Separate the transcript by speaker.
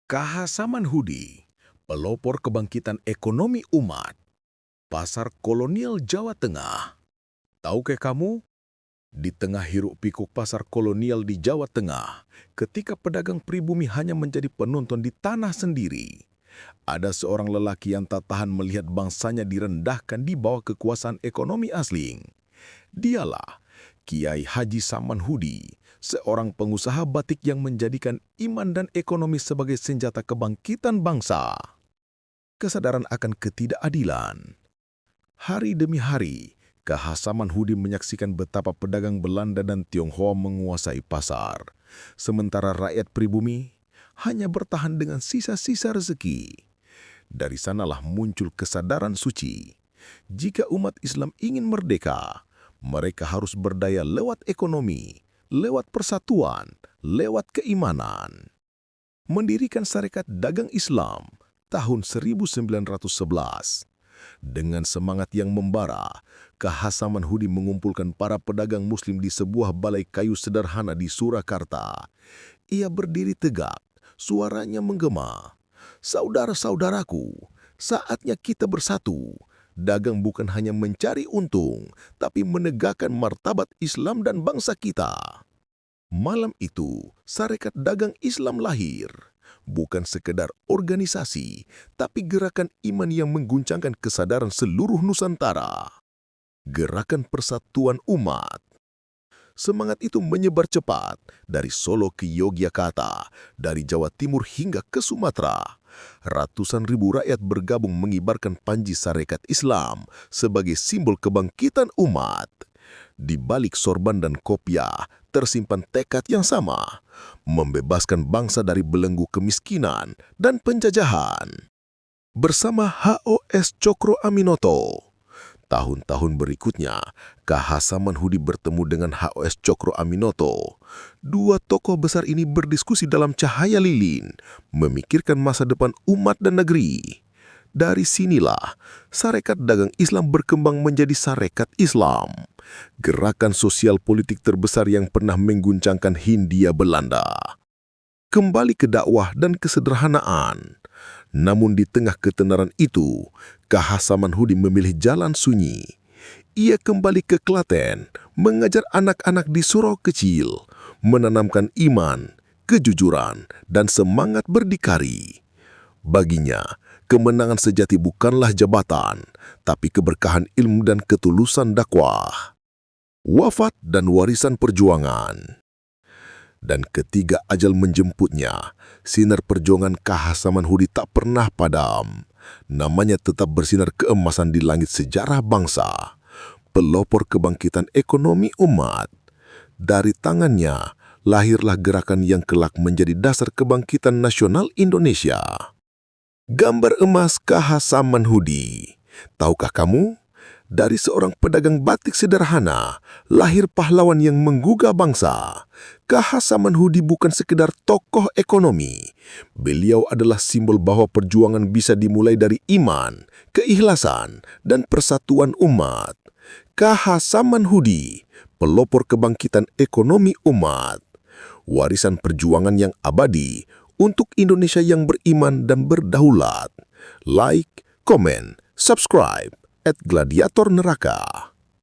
Speaker 1: KH Samanhudi, pelopor kebangkitan ekonomi umat, pasar kolonial Jawa Tengah. Tahukah kamu, di tengah hiruk-pikuk pasar kolonial di Jawa Tengah, ketika pedagang pribumi hanya menjadi penonton di tanah sendiri, ada seorang lelaki yang tak tahan melihat bangsanya direndahkan di bawah kekuasaan ekonomi asing. Dialah Kiai Haji Samanhudi, seorang pengusaha batik yang menjadikan iman dan ekonomi sebagai senjata kebangkitan bangsa. Kesadaran akan ketidakadilan. Hari demi hari, KH Samanhudi menyaksikan betapa pedagang Belanda dan Tionghoa menguasai pasar, sementara rakyat pribumi hanya bertahan dengan sisa-sisa rezeki. Dari sanalah muncul kesadaran suci. Jika umat Islam ingin merdeka, mereka harus berdaya lewat ekonomi, lewat persatuan, lewat keimanan. Mendirikan Sarekat Dagang Islam tahun 1911. Dengan semangat yang membara, KH Samanhudi mengumpulkan para pedagang muslim di sebuah balai kayu sederhana di Surakarta. Ia berdiri tegak, suaranya menggema. Saudara-saudaraku, saatnya kita bersatu. Dagang bukan hanya mencari untung, tapi menegakkan martabat Islam dan bangsa kita. Malam itu, Sarekat Dagang Islam lahir. Bukan sekedar organisasi, tapi gerakan iman yang mengguncangkan kesadaran seluruh Nusantara. Gerakan persatuan umat. Semangat itu menyebar cepat dari Solo ke Yogyakarta, dari Jawa Timur hingga ke Sumatera. Ratusan ribu rakyat bergabung mengibarkan panji Sarekat Islam sebagai simbol kebangkitan umat. Di balik sorban dan kopiah tersimpan tekad yang sama, membebaskan bangsa dari belenggu kemiskinan dan penjajahan. Bersama HOS Cokro Aminoto, tahun-tahun berikutnya, KH Samanhudi bertemu dengan HOS Cokro Aminoto. Dua tokoh besar ini berdiskusi dalam cahaya lilin, memikirkan masa depan umat dan negeri. Dari sinilah, Sarekat Dagang Islam berkembang menjadi Sarekat Islam, gerakan sosial politik terbesar yang pernah mengguncangkan Hindia Belanda. Kembali ke dakwah dan kesederhanaan. Namun di tengah ketenaran itu, KH Samanhudi memilih jalan sunyi. Ia kembali ke Klaten, mengajar anak-anak di surau kecil, menanamkan iman, kejujuran, dan semangat berdikari. Baginya, kemenangan sejati bukanlah jabatan, tapi keberkahan ilmu dan ketulusan dakwah. Wafat dan warisan perjuangan. Dan ketika ajal menjemputnya, sinar perjuangan KH Samanhudi tak pernah padam. Namanya tetap bersinar keemasan di langit sejarah bangsa. Pelopor kebangkitan ekonomi umat. Dari tangannya, lahirlah gerakan yang kelak menjadi dasar kebangkitan nasional Indonesia. Gambar emas KH Samanhudi. Tahukah kamu? Dari seorang pedagang batik sederhana, lahir pahlawan yang menggugah bangsa. KH Samanhudi bukan sekedar tokoh ekonomi. Beliau adalah simbol bahwa perjuangan bisa dimulai dari iman, keikhlasan, dan persatuan umat. KH Samanhudi, pelopor kebangkitan ekonomi umat. Warisan perjuangan yang abadi untuk Indonesia yang beriman dan berdaulat. Like, komen, subscribe @Gladiator Neraka.